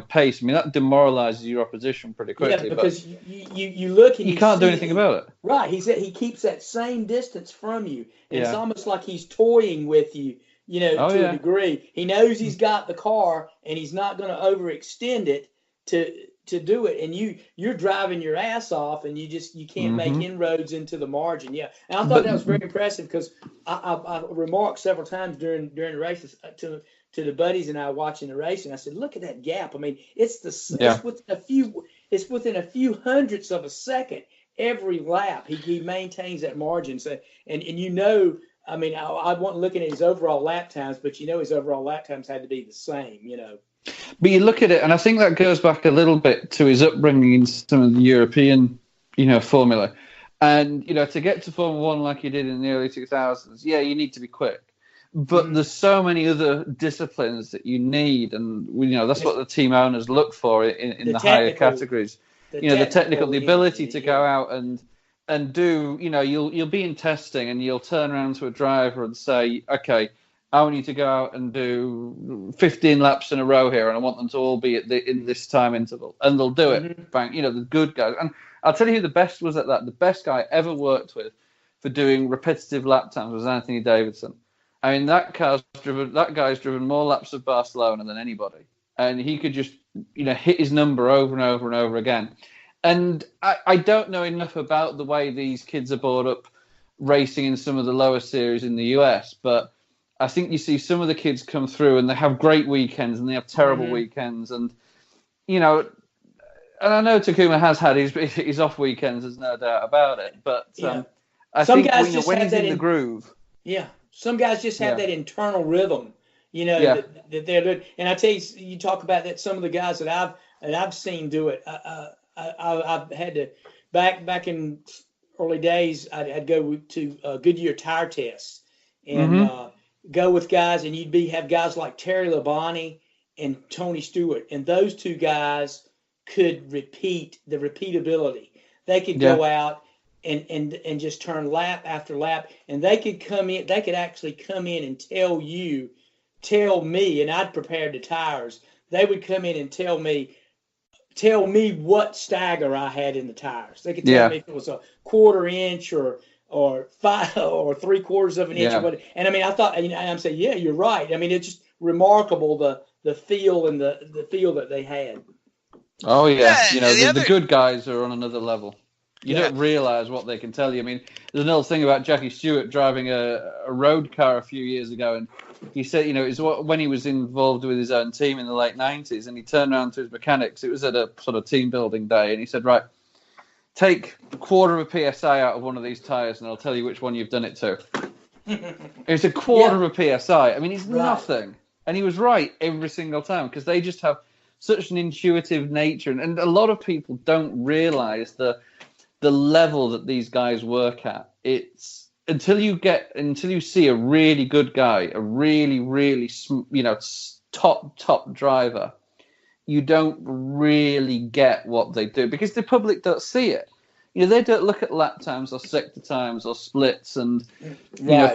pace. I mean, that demoralizes your opposition pretty quickly. Yeah, because you look and you can't do anything about it. Right. He keeps that same distance from you. And it's almost like he's toying with you to a degree. He knows he's got the car, and he's not going to overextend it to do it. And you're driving your ass off, and you can't make inroads into the margin. Yeah, and I thought that was very impressive because I remarked several times during the races to the buddies and I watching the race, and I said, "Look at that gap. I mean, it's within a few hundredths of a second every lap. He maintains that margin. So and I mean, I wasn't looking at his overall lap times, but his overall lap times had to be the same. But you look at it, and I think that goes back a little bit to his upbringing in some of the European, formula. And, to get to Formula One like he did in the early 2000s, yeah, you need to be quick. But there's so many other disciplines that you need, and that's what the team owners look for in the higher categories. The technical, the ability to go out and do, you'll be in testing and you'll turn around to a driver and say, okay, I want you to go out and do 15 laps in a row here, and I want them to all be in this time interval, and they'll do it. Bang, the good guys. And I'll tell you who the best was at that. The best guy I ever worked with for doing repetitive lap times was Anthony Davidson. I mean, that guy's driven more laps of Barcelona than anybody, and he could just, hit his number over and over and over again. And I don't know enough about the way these kids are brought up racing in some of the lower series in the US, but I think you see some of the kids come through and they have great weekends and they have terrible weekends, and and I know Takuma has had his off weekends, there's no doubt about it, but I think when he's in the groove. Yeah. Some guys just have that internal rhythm, that they're doing. And I tell you, you talk about that. Some of the guys that I've seen do it. I've had to back in early days. I'd go to Goodyear tire tests and go with guys, and have guys like Terry Labonte and Tony Stewart, and those two guys could repeat the repeatability. They could go out and just turn lap after lap, and they could actually come in and tell me, and I'd prepared the tires. They would come in and tell me what stagger I had in the tires. They could tell me if it was a quarter inch or 5 or 3/4 of an inch or what. And I mean, I thought, and I'm saying, yeah, you're right. I mean, it's just remarkable the feel and the feel that they had. Oh yeah, the good guys are on another level. You don't realize what they can tell you. I mean, there's another thing about Jackie Stewart driving a road car a few years ago, and he said, it's when he was involved with his own team in the late 90s, and he turned around to his mechanics. It was at a sort of team building day, and he said, right, take 1/4 of a PSI out of one of these tires, and I'll tell you which one you've done it to. It's 1/4 of a PSI. I mean, it's nothing. And he was right every single time, because they just have such an intuitive nature, and a lot of people don't realize the level that these guys work at. It's until you see a really good guy, a really, really, top driver, you don't really get what they do, because the public don't see it. They don't look at lap times or sector times or splits and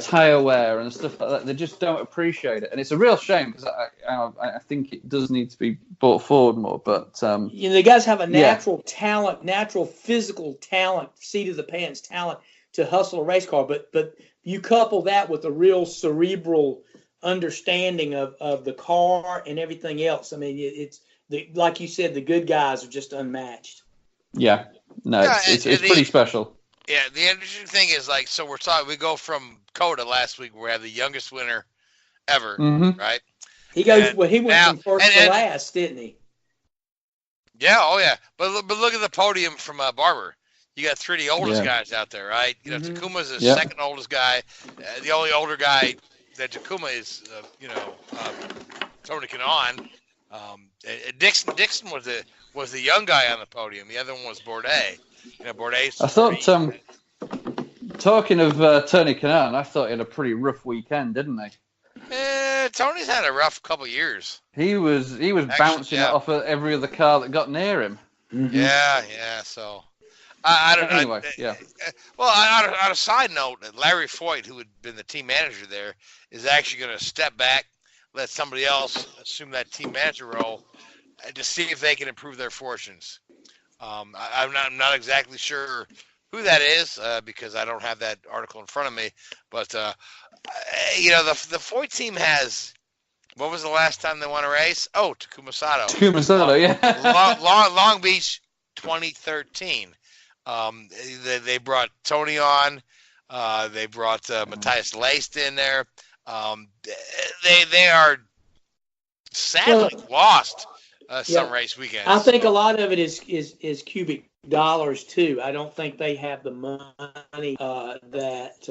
tire wear and stuff like that. They just don't appreciate it, and it's a real shame, because I think it does need to be brought forward more. But the guys have a natural talent, natural physical talent, seat of the pants talent to hustle a race car. But you couple that with a real cerebral understanding of the car and everything else. I mean, it's like you said, the good guys are just unmatched. Yeah. No, it's pretty special. Yeah, the interesting thing is, we go from Coda last week, where we have the youngest winner ever, right? He went from first to last, didn't he? Yeah, oh yeah. But look at the podium from Barber. You got 3 of the oldest guys out there, right? Takuma's the second oldest guy. The only older guy that Takuma is, Tony Kanaan. Dixon was the young guy on the podium. The other one was Bourdais. Bourdais. I thought, talking of Tony Kanaan, I thought he had a pretty rough weekend, didn't he? Tony's had a rough couple years. He was actually, bouncing off of every other car that got near him. Yeah. So I don't know. Anyway, Well, on a side note, Larry Foyt, who had been the team manager there, is actually going to step back, let somebody else assume that team manager role, to see if they can improve their fortunes. I'm not exactly sure who that is because I don't have that article in front of me. But you know, the Foyt team has. What was the last time they won a race? Oh, Takuma Sato. Takuma Sato, yeah. Long Beach, 2013. They brought Tony on. They brought Matthias Leist in there. They are sadly lost some race weekends. I think a lot of it is cubic dollars too. I don't think they have the money that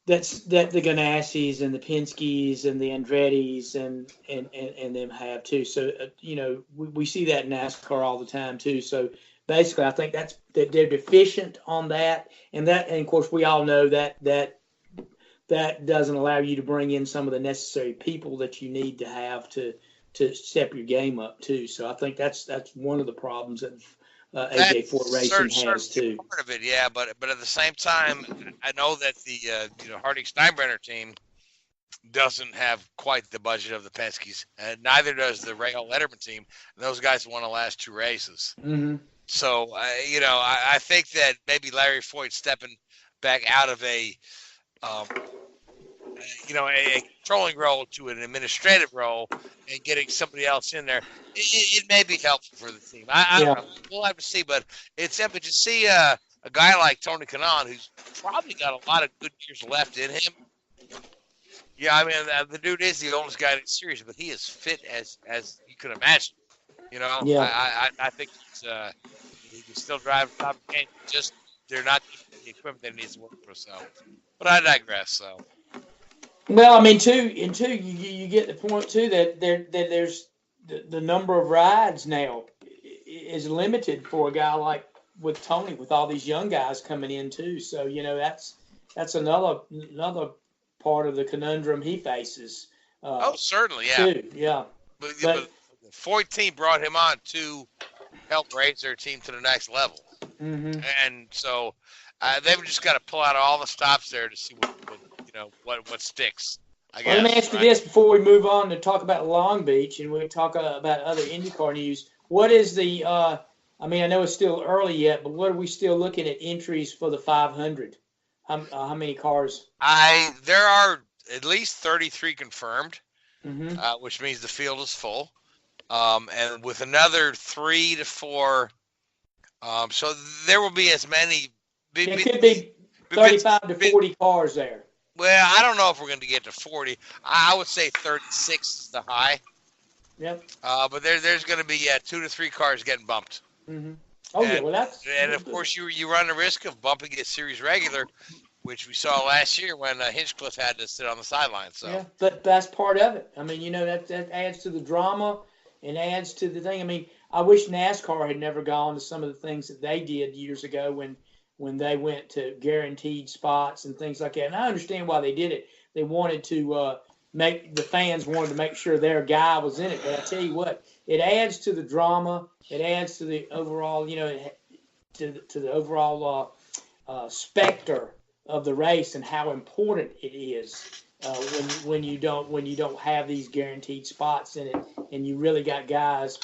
the Ganassis and the Penske's and the Andretti's and them have too. So you know, we see that in NASCAR all the time too. So basically, I think that they're deficient on that, and of course we all know that doesn't allow you to bring in some of the necessary people that you need to have to step your game up too. So I think that's one of the problems that AJ4 Racing has too. Part of it, yeah, but at the same time, I know that the Harding Steinbrenner team doesn't have quite the budget of the Penske's, and neither does the Ray Hall Letterman team. Those guys won the last 2 races. Mm-hmm. So I think that maybe Larry Foyt stepping back out of a controlling role to an administrative role and getting somebody else in there, it may be helpful for the team. I don't know. We'll have to see, but it's simply to see a guy like Tony Kanaan, who's probably got a lot of good years left in him. Yeah, I mean, the dude is the oldest guy in the series, but he is fit as you can imagine. You know, I think he can still drive top of the game. Just they're not giving the equipment that he needs to work for. So, but I digress. So. Well, I mean, you get the point too that there's the number of rides now is limited for a guy like with Tony, with all these young guys coming in too. So you know that's another part of the conundrum he faces. Certainly, yeah, too. Yeah. But the Foyt team brought him on to help raise their team to the next level, and so they've just got to pull out all the stops there to see what sticks. I guess. Let me ask you this before we move on to talk about Long Beach and we talk about other IndyCar news. What is the? I know it's still early yet, but what are we still looking at entries for the 500? How many cars? There are at least 33 confirmed, which means the field is full, and with another 3 to 4. So there will be as many. It could be 35 to 40 cars there. Well, I don't know if we're going to get to 40. I would say 36 is the high. Yep. But there's going to be 2 to 3 cars getting bumped. Mm-hmm. Oh, yeah. Well, and of course you run the risk of bumping it series regular, which we saw last year when Hinchcliffe had to sit on the sidelines. So. Yeah, but that's part of it. I mean, that adds to the drama and adds to the thing. I mean, I wish NASCAR had never gone to some of the things that they did years ago when they went to guaranteed spots and things like that. And I understand why they did it. They wanted to make the fans wanted to make sure their guy was in it. But I tell you what, it adds to the drama. It adds to the overall, to the overall specter of the race and how important it is when you don't have these guaranteed spots in it, and you really got guys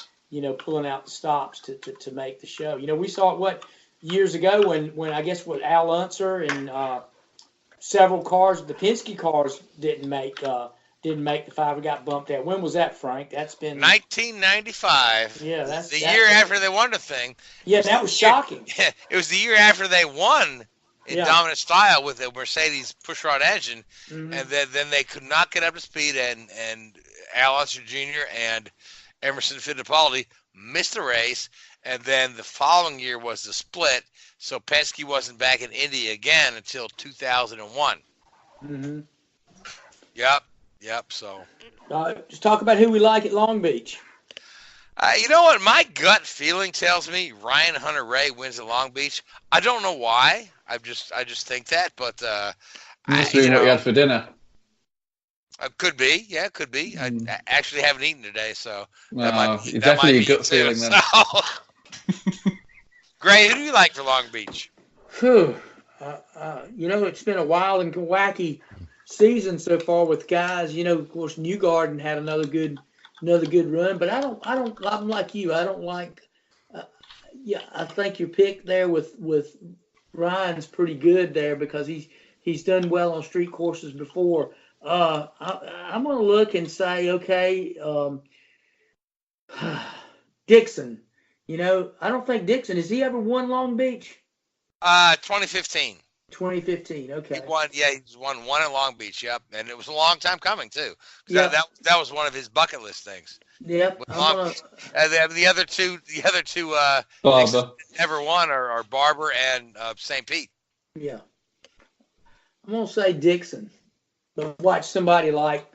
pulling out the stops to make the show. We saw it years ago when I guess Al Unser and several cars, the Penske cars didn't make the 5 or got bumped out. When was that, Frank? That's been 1995. Yeah, that's the year after they won the thing. Yeah, that was shocking. It was the year after they won in dominant style with a Mercedes pushrod engine, and then they could not get up to speed, and Al Unser Jr. and Emerson Fittipaldi missed the race. And then the following year was the split, so Penske wasn't back in Indy again until 2001. Mm-hmm. Yep. So, just talk about who we like at Long Beach. You know what? My gut feeling tells me Ryan Hunter-Reay wins at Long Beach. I don't know why. I just think that, but must be what you had for dinner. Could be, yeah, could be. I actually haven't eaten today, so that might be, definitely a gut feeling then. So. Gray, who do you like for Long Beach? Whew. It's been a wild and wacky season so far with guys. Of course, Newgarden had another good run, but I'm like you. I don't like. Yeah, I think your pick there with Ryan's pretty good there because he's done well on street courses before. I'm going to look and say, okay, Dixon. I don't think Dixon, has he ever won Long Beach? 2015. 2015, okay. He's won one at Long Beach, yep. And it was a long time coming, too. Yeah. That was one of his bucket list things. Yep. The other two Barber. ever won are Barber and St. Pete. Yeah. I'm going to say Dixon. But watch somebody like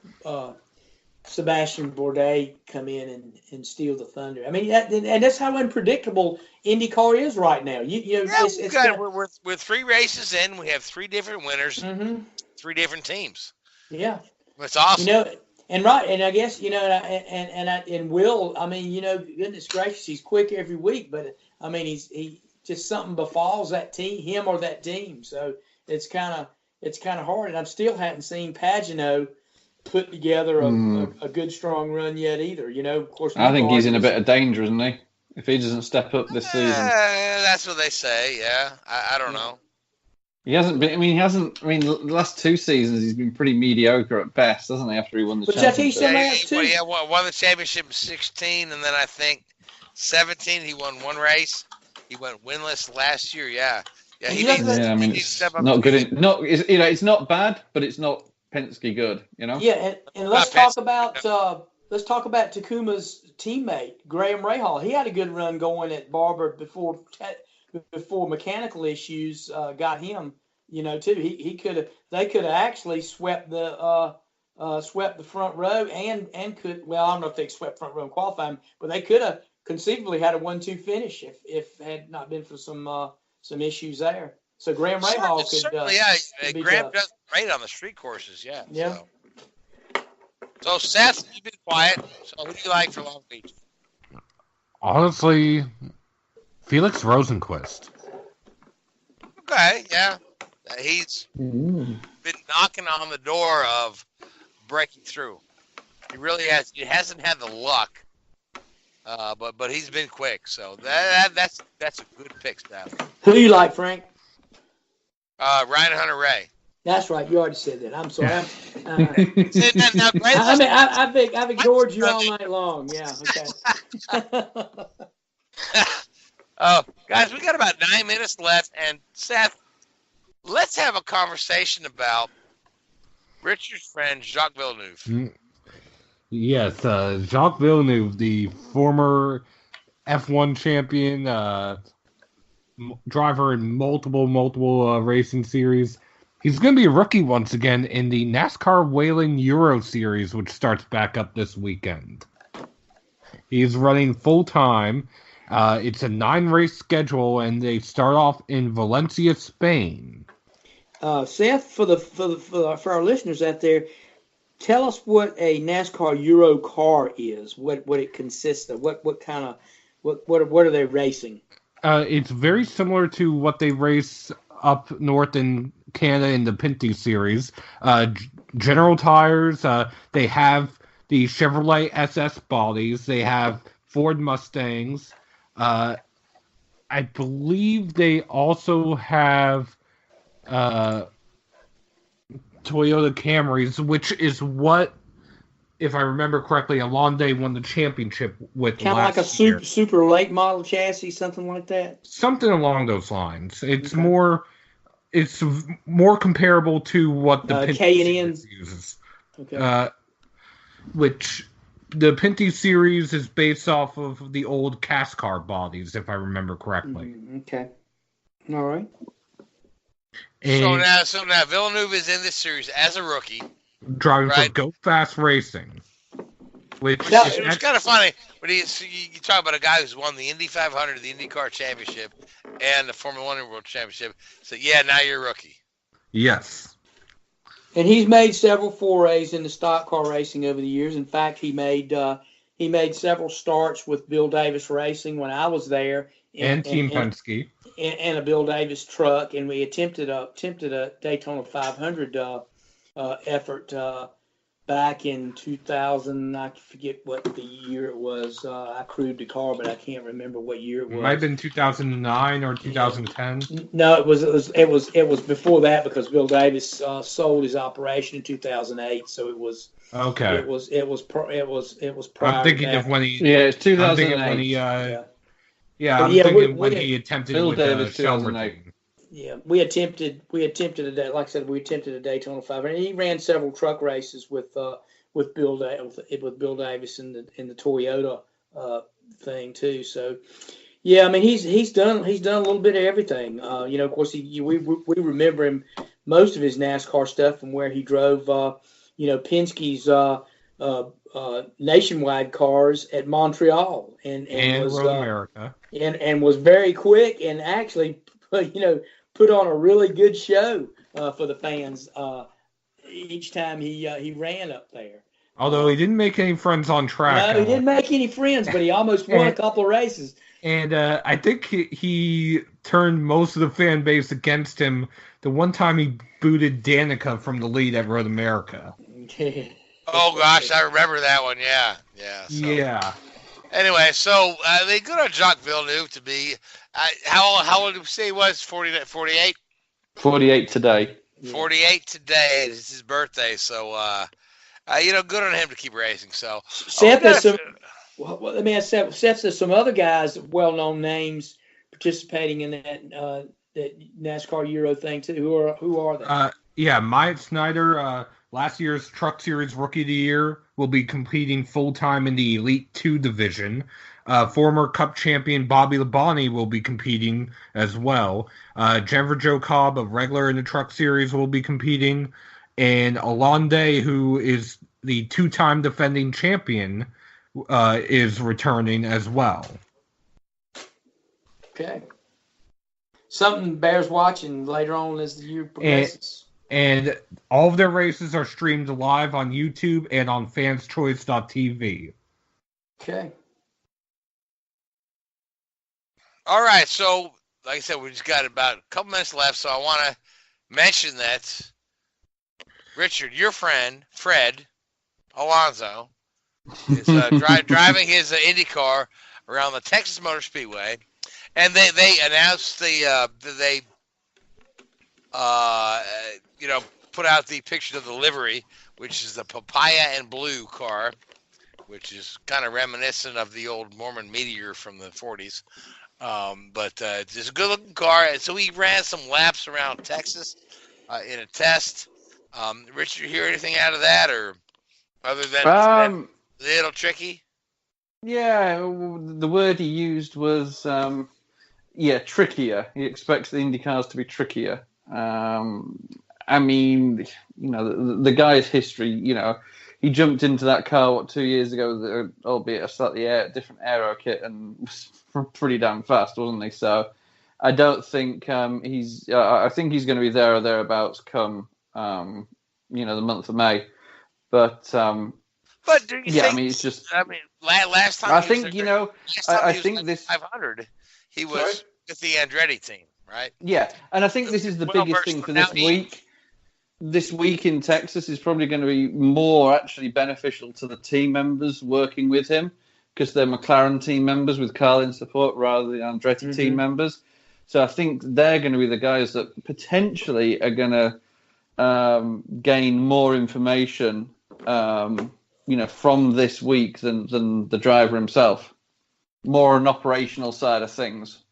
Sebastian Bourdais come in and steal the thunder. I mean, and that's how unpredictable IndyCar is right now. We're 3 races in. We have 3 different winners, 3 different teams. Yeah. It's awesome. And I guess, and Will, I mean, goodness gracious, he's quick every week, but I mean, he just something befalls that team, him or that team. So it's kind of hard. And I still hadn't seen Pagano put together a good, strong run yet either. Of course, I think he's in a bit of danger, isn't he? If he doesn't step up this season. That's what they say, yeah. I don't know. He hasn't been. The last 2 seasons he's been pretty mediocre at best, hasn't he? After he won the championship. Won the championship in 16, and then I think 17 he won 1 race. He went winless last year. Yeah. It's not good. It's not bad, but it's not Penske good. Yeah, and let's talk about Takuma's teammate Graham Rahal. He had a good run going at Barber before mechanical issues got him, too. They could have actually swept the front row and could, well, I don't know if they swept front row in qualifying, but they could have conceivably had a 1-2 finish if had not been for some issues there. So Graham Rahal could Graham does great on the street courses, yeah. Yeah. So Seth, you've been quiet. So who do you like for Long Beach? Honestly, Felix Rosenquist. Okay, yeah. He's been knocking on the door of breaking through. He really has. He hasn't had the luck, but he's been quick. So that's a good pick, Seth. Who do you like, Frank? Ryan Hunter-Reay. That's right. You already said that. I'm sorry. I've ignored you all night long. Yeah. Okay. Guys, we got about 9 minutes left, and Seth, let's have a conversation about Richard's friend Jacques Villeneuve. Yes, Jacques Villeneuve, the former F1 champion, driver in multiple racing series. He's going to be a rookie once again in the NASCAR Whaling Euro Series, which starts back up this weekend. He's running full-time. It's a 9-race schedule, and they start off in Valencia, Spain. Seth, for our listeners out there, tell us what a NASCAR Euro car is. What it consists of. What are they racing? It's very similar to what they race up north in Canada in the Pinty series. General tires. They have the Chevrolet SS bodies. They have Ford Mustangs. I believe they also have Toyota Camrys, which is what, if I remember correctly, Alonde won the championship with kind of like a super late model chassis, something like that. Something along those lines. It's more comparable to what the K&N uses. Okay. Which the Pinty series is based off of the old CASCAR bodies, if I remember correctly. Okay. All right. So now Villeneuve is in this series as a rookie, driving for Go Fast Racing. Which it's kind of funny, but you talk about a guy who's won the Indy 500, the IndyCar Championship, and the Formula One World Championship. So yeah, now you're a rookie. Yes. And he's made several forays into stock car racing over the years. In fact, he made several starts with Bill Davis Racing when I was there, and Team Penske, and a Bill Davis truck, and we attempted a Daytona 500 effort back in 2000. I forget what the year it was. I crewed the car, but I can't remember what year it was. It might have been 2009 or 2010. No, it was before that because Bill Davis sold his operation in 2008. So it was Okay. It was prior. I'm thinking to of when he. Yeah, it's I'm thinking 2008. when he. Yeah. I'm Yeah, thinking we when he attempted Bill with Davis, shell 2008. routine. Yeah, we attempted a day. Like I said, we attempted a Daytona 500. And he ran several truck races with Bill Davis in the Toyota thing too. So yeah, I mean he's done a little bit of everything. Of course we remember him most of his NASCAR stuff from where he drove Penske's nationwide cars at Montreal and was Road America and was very quick and actually put on a really good show for the fans each time he ran up there. Although he didn't make any friends on track. No, he didn't make any friends, but he almost won a couple of races. And I think he turned most of the fan base against him the one time he booted Danica from the lead at Road America. Oh gosh, I remember that one. Yeah. So. Yeah. Anyway, so they good on Jacques Villeneuve to be. How old did we say he was? 48? 48 today. 48 today. It's his birthday, so good on him to keep racing. So Seth has some. Well, let me ask Seth. Seth has some other guys, well-known names, participating in that NASCAR Euro thing too. Who are they? Yeah, Myatt Snyder, last year's Truck Series Rookie of the Year, will be competing full-time in the Elite 2 division. Former Cup champion Bobby Labonte will be competing as well. Jennifer Joe Cobb, a regular in the Truck Series, will be competing. And Alonde, who is the two-time defending champion, is returning as well. Okay. Something bears watching later on as the year progresses. And all of their races are streamed live on YouTube and on fanschoice.tv. Okay. All right, so like I said, we just got about a couple minutes left, so I want to mention that Richard, your friend Fred Alonso, is driving his Indycar around the Texas Motor Speedway, and they announced that they put out the picture of the livery, which is the papaya and blue car, which is kind of reminiscent of the old Mormon Meteor from the 40s. But it's a good-looking car, and so he ran some laps around Texas in a test. Richard, you hear anything out of that, or other than a little tricky? Yeah, the word he used was trickier. He expects the IndyCars to be trickier. I mean, the guy's history, he jumped into that car, 2 years ago, albeit a slightly different aero kit, and was pretty damn fast, wasn't he? So I don't think I think he's going to be there or thereabouts come, the month of May. But do you think, I mean, it's just. I mean, last time I think, I think this 500, he was with the Andretti team, right? Yeah, and I think this is the biggest thing for this week. This week in Texas is probably going to be more actually beneficial to the team members working with him because they're McLaren team members with Carlin support rather than Andretti team members. So I think they're going to be the guys that potentially are going to gain more information, from this week than the driver himself. More an operational side of things.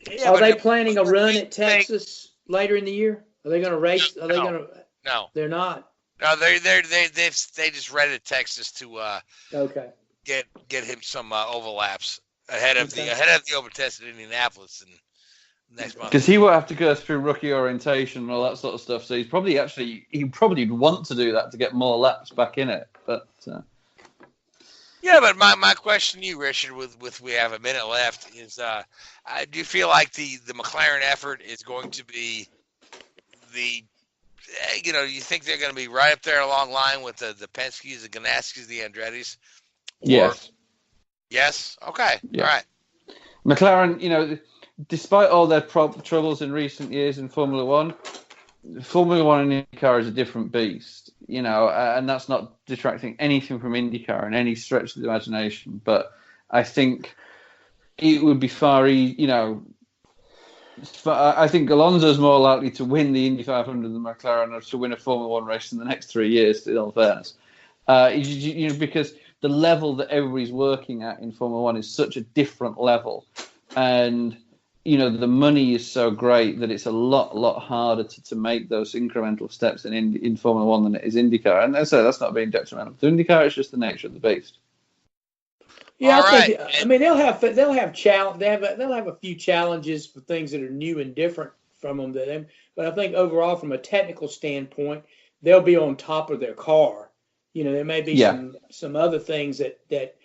Yeah, are they planning a run at Texas later in the year? Are they going to race? Are they going to? No, they're not. No, they just rented Texas to get him some overlaps ahead of the open test in Indianapolis and next month. Because he will have to go through rookie orientation and all that sort of stuff. So he'd probably want to do that to get more laps back in it. But yeah, but my question to you, Richard, with we have a minute left, is do you feel like the McLaren effort is going to be you think they're going to be right up there along line with the Penske's, the Ganaskis, the Andretti's? Yes. Yes? Okay. Yeah. All right. McLaren, despite all their troubles in recent years in Formula One and IndyCar is a different beast. and that's not detracting anything from IndyCar in any stretch of the imagination. But I think it would be I think Alonso's more likely to win the Indy 500 than McLaren, or to win a Formula One race in the next 3 years, in all fairness. Because the level that everybody's working at in Formula One is such a different level. And, the money is so great that it's a lot harder to make those incremental steps in Formula One than it is IndyCar. And so that's not being detrimental to IndyCar, it's just the nature of the beast. Yeah, All I think. right. I mean, they'll have a few challenges for things that are new and different from them. But I think overall, from a technical standpoint, they'll be on top of their car. There may be some other things that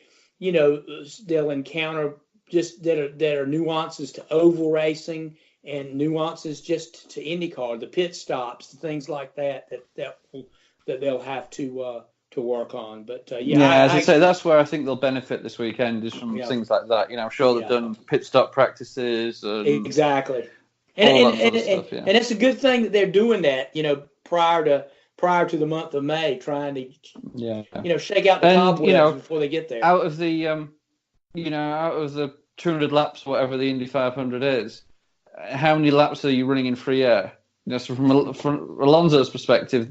they'll encounter just that are nuances to oval racing and nuances just to IndyCar, the pit stops, the things like that they'll have to work on. But as I say, that's where I think they'll benefit this weekend, is from things like that. I'm sure they've done pit stop practices. Exactly. And it's a good thing that they're doing that, prior to the month of May, trying to shake out the cobwebs before they get there. Out of the 200 laps, whatever the Indy 500 is, how many laps are you running in free air? So from Alonso's perspective,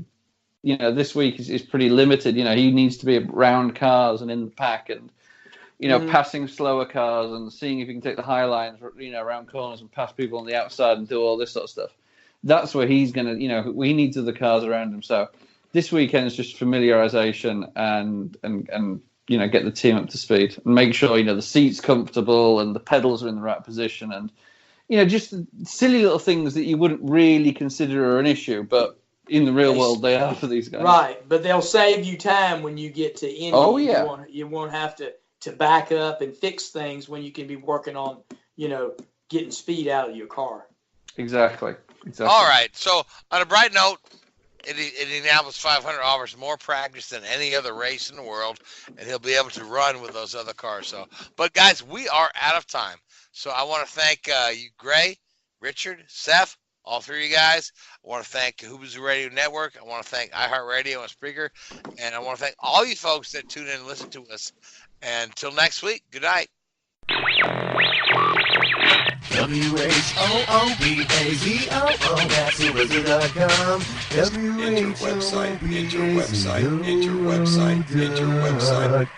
this week is pretty limited. He needs to be around cars and in the pack, and passing slower cars and seeing if he can take the high lines, around corners and pass people on the outside and do all this sort of stuff. That's where he's gonna, he needs other cars around him. So this weekend is just familiarization and get the team up to speed and make sure the seat's comfortable and the pedals are in the right position, and just silly little things that you wouldn't really consider are an issue, but in the real world, they are for these guys. Right, but they'll save you time when you get to Indy. Oh, yeah. You won't have to back up and fix things when you can be working on, getting speed out of your car. Exactly. All right, so on a bright note, Indianapolis 500 offers more practice than any other race in the world, and he'll be able to run with those other cars. But, guys, we are out of time. So I want to thank you, Gray, Richard, Seth, all three of you guys. I want to thank Hoobazoo Radio Network. I want to thank iHeartRadio and Spreaker. And I want to thank all you folks that tune in and listen to us. And until next week, good night. WHOOBAZOO, that's Hoobazoo.com. Enter website, enter website, enter website, enter website.